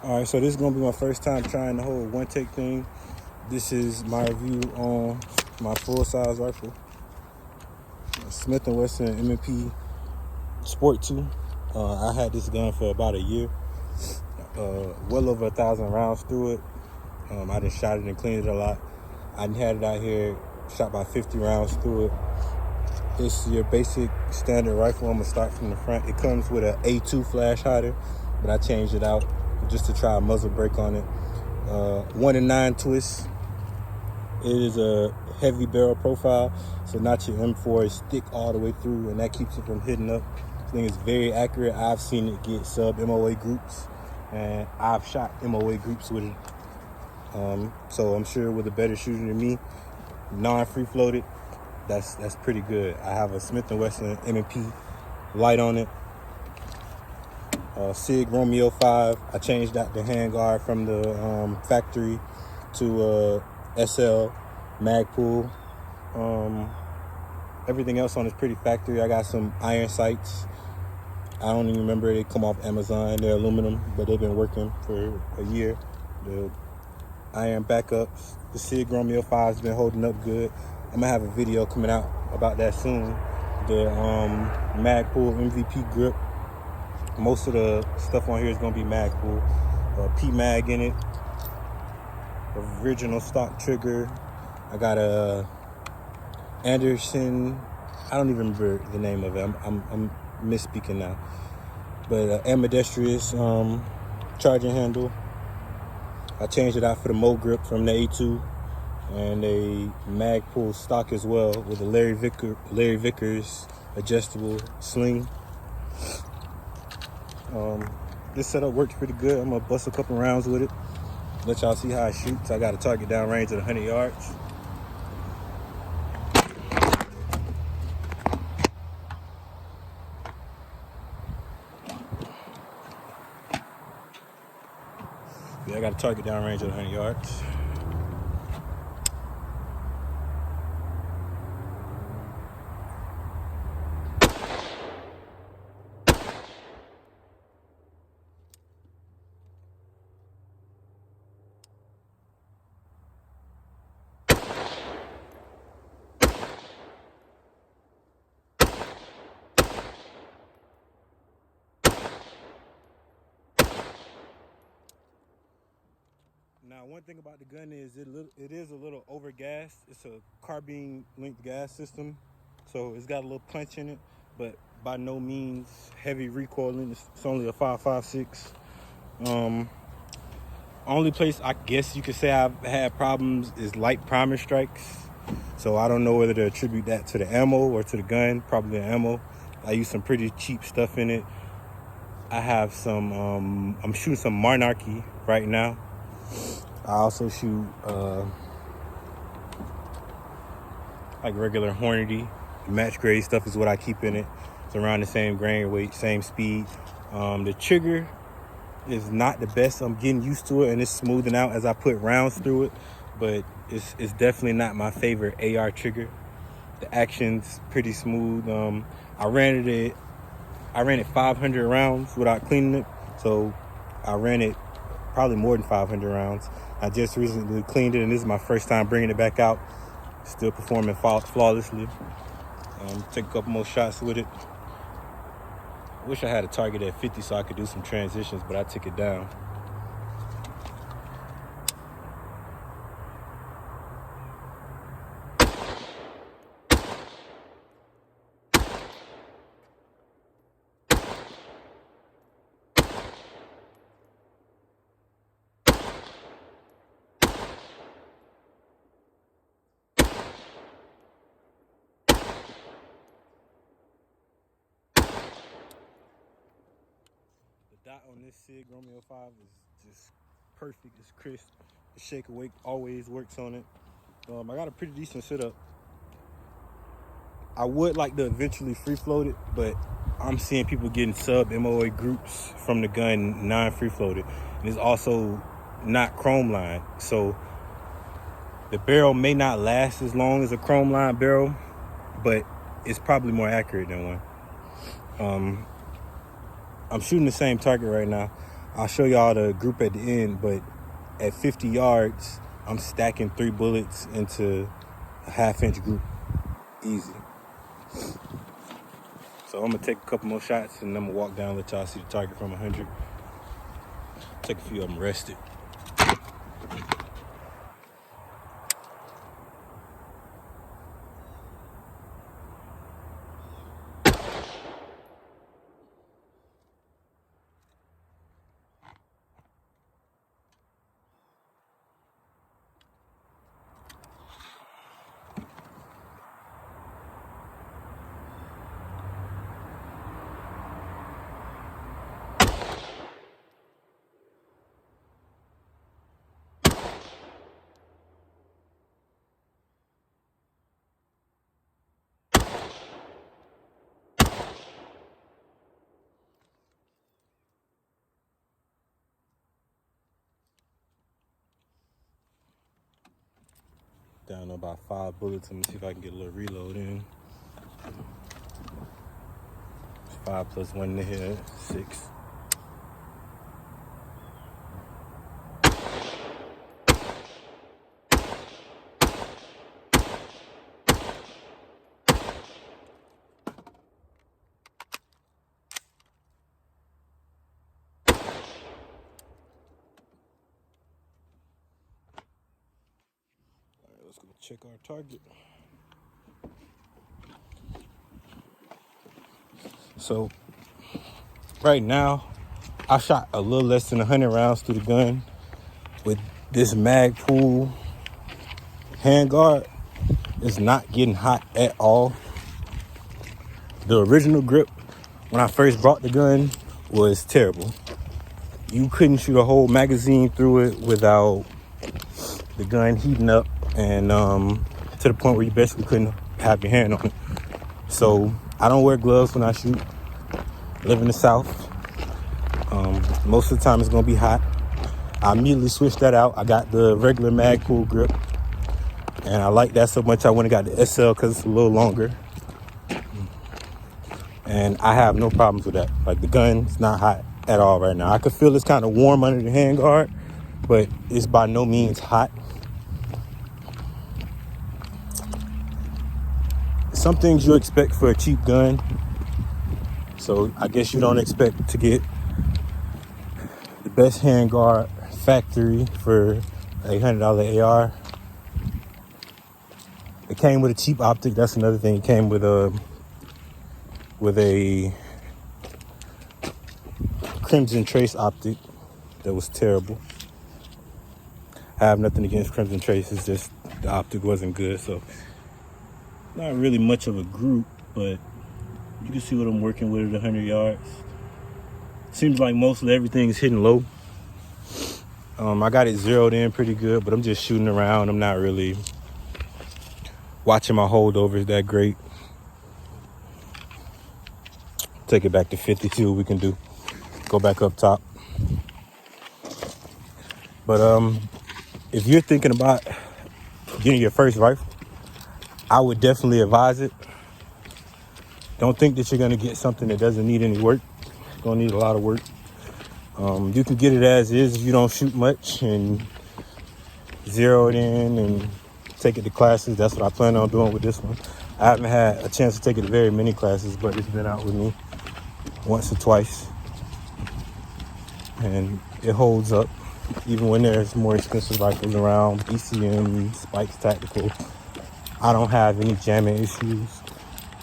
All right, so this is gonna be my first time trying the whole one take thing. This is my review on my full size rifle, Smith & Wesson M&P Sport 2. I had this gun for about a year, well over 1,000 rounds through it. I just shot it and cleaned it a lot. I had it out here, shot about 50 rounds through it. It's your basic standard rifle. I'm gonna start from the front. It comes with an A2 flash hider, but I changed it out just to try a muzzle brake on it. 1 in 9 twists. It is a heavy barrel profile, so not your M4 is thick all the way through, and that keeps it from hitting up. This thing is very accurate. I've seen it get sub MOA groups, and I've shot MOA groups with it. So I'm sure with a better shooter than me, non-free floated, that's pretty good. I have a Smith & Wesson M&P light on it. SIG Romeo 5. I changed out the handguard from the factory to SL Magpul. Everything else on is pretty factory. I got some iron sights. I don't even remember, they come off Amazon. They're aluminum, but they've been working for a year. The iron backups. The SIG Romeo 5 has been holding up good. I'm gonna have a video coming out about that soon. The Magpul MVP grip. Most of the stuff on here is gonna be Magpul. P-Mag in it. Original stock trigger. I got a Anderson. I don't even remember the name of it. I'm misspeaking now. But ambidextrous charging handle. I changed it out for the Mo grip from the A2, and a Magpul stock as well with a Larry Vickers adjustable sling. This setup works pretty good. I'm gonna bust a couple rounds with it. Let y'all see how it shoots. I got a target down range at 100 yards. Yeah, I got a target down range at 100 yards. Now, one thing about the gun is it is a little over gassed. It's a carbine linked gas system, so it's got a little punch in it, but by no means heavy recoiling. It's only a 5.56. Only place I guess you could say I've had problems is light primer strikes. So I don't know whether to attribute that to the ammo or to the gun. Probably the ammo. I use some pretty cheap stuff in it. I have some. I'm shooting some Monarchy right now. I also shoot like regular Hornady. Match grade stuff is what I keep in it. It's around the same grain weight, same speed. The trigger is not the best. I'm getting used to it, and it's smoothing out as I put rounds through it, but it's definitely not my favorite AR trigger. The action's pretty smooth. I ran it 500 rounds without cleaning it, so I ran it probably more than 500 rounds. I just recently cleaned it, and this is my first time bringing it back out. Still performing flawlessly. Take a couple more shots with it. Wish I had a target at 50 so I could do some transitions, but I took it down. Dot on this SIG Romeo 5 is just perfect. It's crisp. The shake awake always works on it. I got a pretty decent setup. I would like to eventually free float it, but I'm seeing people getting sub MOA groups from the gun non-free floated. And it's also not chrome lined, so the barrel may not last as long as a chrome lined barrel, but it's probably more accurate than one. I'm shooting the same target right now. I'll show y'all the group at the end, but at 50 yards, I'm stacking 3 bullets into a 1/2-inch group, easy. So I'm gonna take a couple more shots and I'm gonna walk down, let y'all see the target from 100. Take a few of them rested. Down to about 5 bullets. Let me see if I can get a little reload in. 5 plus 1 in the head, 6. Let's go check our target. So right now, I shot a little less than 100 rounds through the gun with this mag pull handguard. It's not getting hot at all. The original grip, when I first brought the gun, was terrible. You couldn't shoot a whole magazine through it without the gun heating up and to the point where you basically couldn't have your hand on it. So I don't wear gloves when I shoot. I live in the South. Most of the time it's gonna be hot. I immediately switched that out. I got the regular mag pull grip, and I like that so much I went and got the SL because it's a little longer. And I have no problems with that. Like, the gun is not hot at all right now. I could feel it's kind of warm under the handguard, but it's by no means hot. Some things you expect for a cheap gun, so I guess you don't expect to get the best handguard factory for a $100 AR. It came with a cheap optic. That's another thing. It came with a Crimson Trace optic that was terrible. I have nothing against Crimson Trace. It's just the optic wasn't good. So not really much of a group, but you can see what I'm working with at 100 yards. Seems like mostly everything is hitting low. I got it zeroed in pretty good, but I'm just shooting around. I'm not really watching my holdovers that great. Take it back to 50, see what we can do. Go back up top. But if you're thinking about getting your first rifle, I would definitely advise it. Don't think that you're gonna get something that doesn't need any work. It's gonna need a lot of work. You can get it as is if you don't shoot much and zero it in and take it to classes. That's what I plan on doing with this one. I haven't had a chance to take it to very many classes, but it's been out with me once or twice. And it holds up, even when there's more expensive rifles around, BCM, Spikes Tactical. I don't have any jamming issues,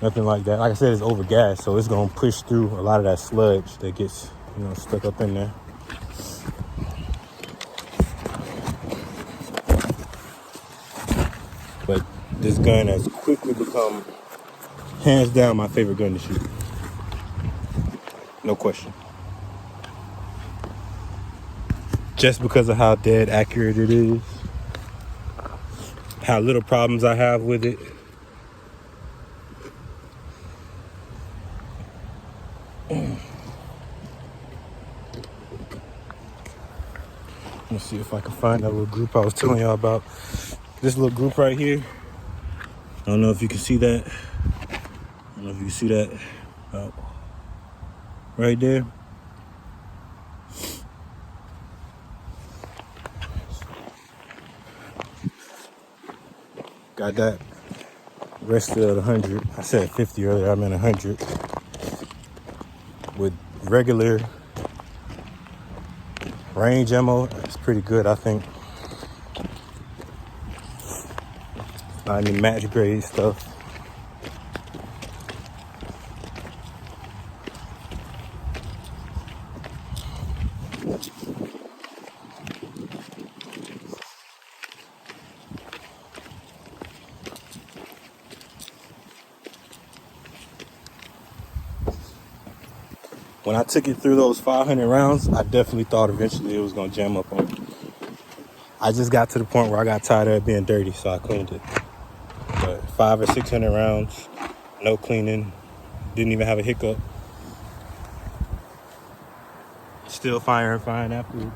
nothing like that. Like I said, it's over gas, so it's gonna push through a lot of that sludge that gets, stuck up in there. But this gun has quickly become, hands down, my favorite gun to shoot. No question. Just because of how dead accurate it is, how little problems I have with it. Let's see if I can find that little group I was telling y'all about. This little group right here. I don't know if you can see that. Right there. Got that rested at 100. I said 50 earlier, I meant 100. With regular range ammo, it's pretty good, I think. Not any match grade stuff. When I took it through those 500 rounds, I definitely thought eventually it was gonna jam up on me. I just got to the point where I got tired of it being dirty, so I cleaned it. But 500 or 600 rounds, no cleaning, didn't even have a hiccup. Still firing fine afterwards.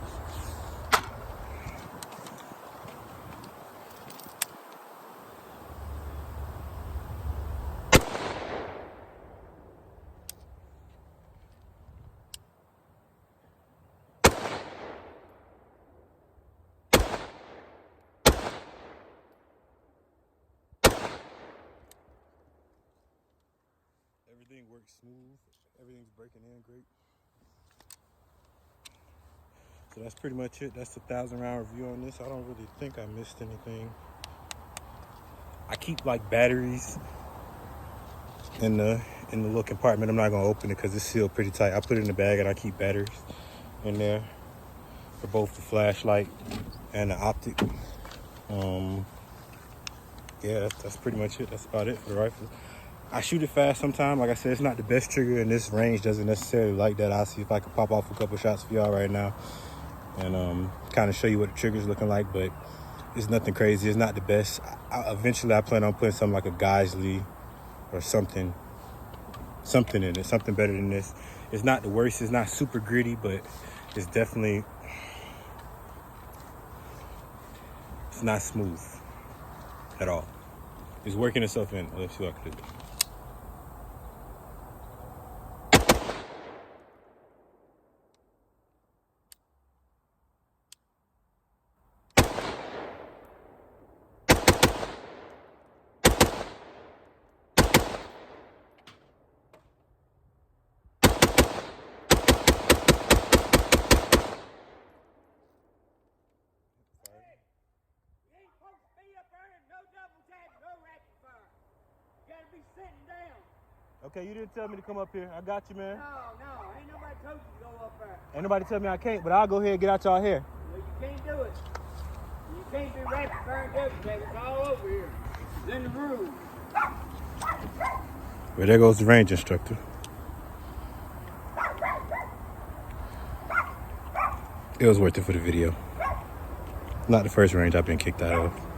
Everything works smooth. Everything's breaking in great. So that's pretty much it. That's the 1,000-round review on this. I don't really think I missed anything. I keep like batteries in the little compartment. I'm not gonna open it because it's sealed pretty tight. I put it in the bag and I keep batteries in there for both the flashlight and the optic. Yeah, that's pretty much it. That's about it for the rifle. I shoot it fast sometimes. Like I said, it's not the best trigger, and this range doesn't necessarily like that. I'll see if I can pop off a couple shots for y'all right now and kind of show you what the trigger's looking like, but it's nothing crazy. It's not the best. Eventually, I plan on putting something like a Geisley or something in it, something better than this. It's not the worst. It's not super gritty, but it's definitely, it's not smooth at all. It's working itself in. Let's see what I can do. Sitting down. Okay, you didn't tell me to come up here. I got you, man. No, ain't nobody told you to go up there. Ain't nobody tell me I can't, but I'll go ahead and get out y'all hair. Well, you can't do it. You can't do rapid fire and double tap. It's all over here. It's in the room. Well, there goes the range instructor. It was worth it for the video. Not the first range I've been kicked out of.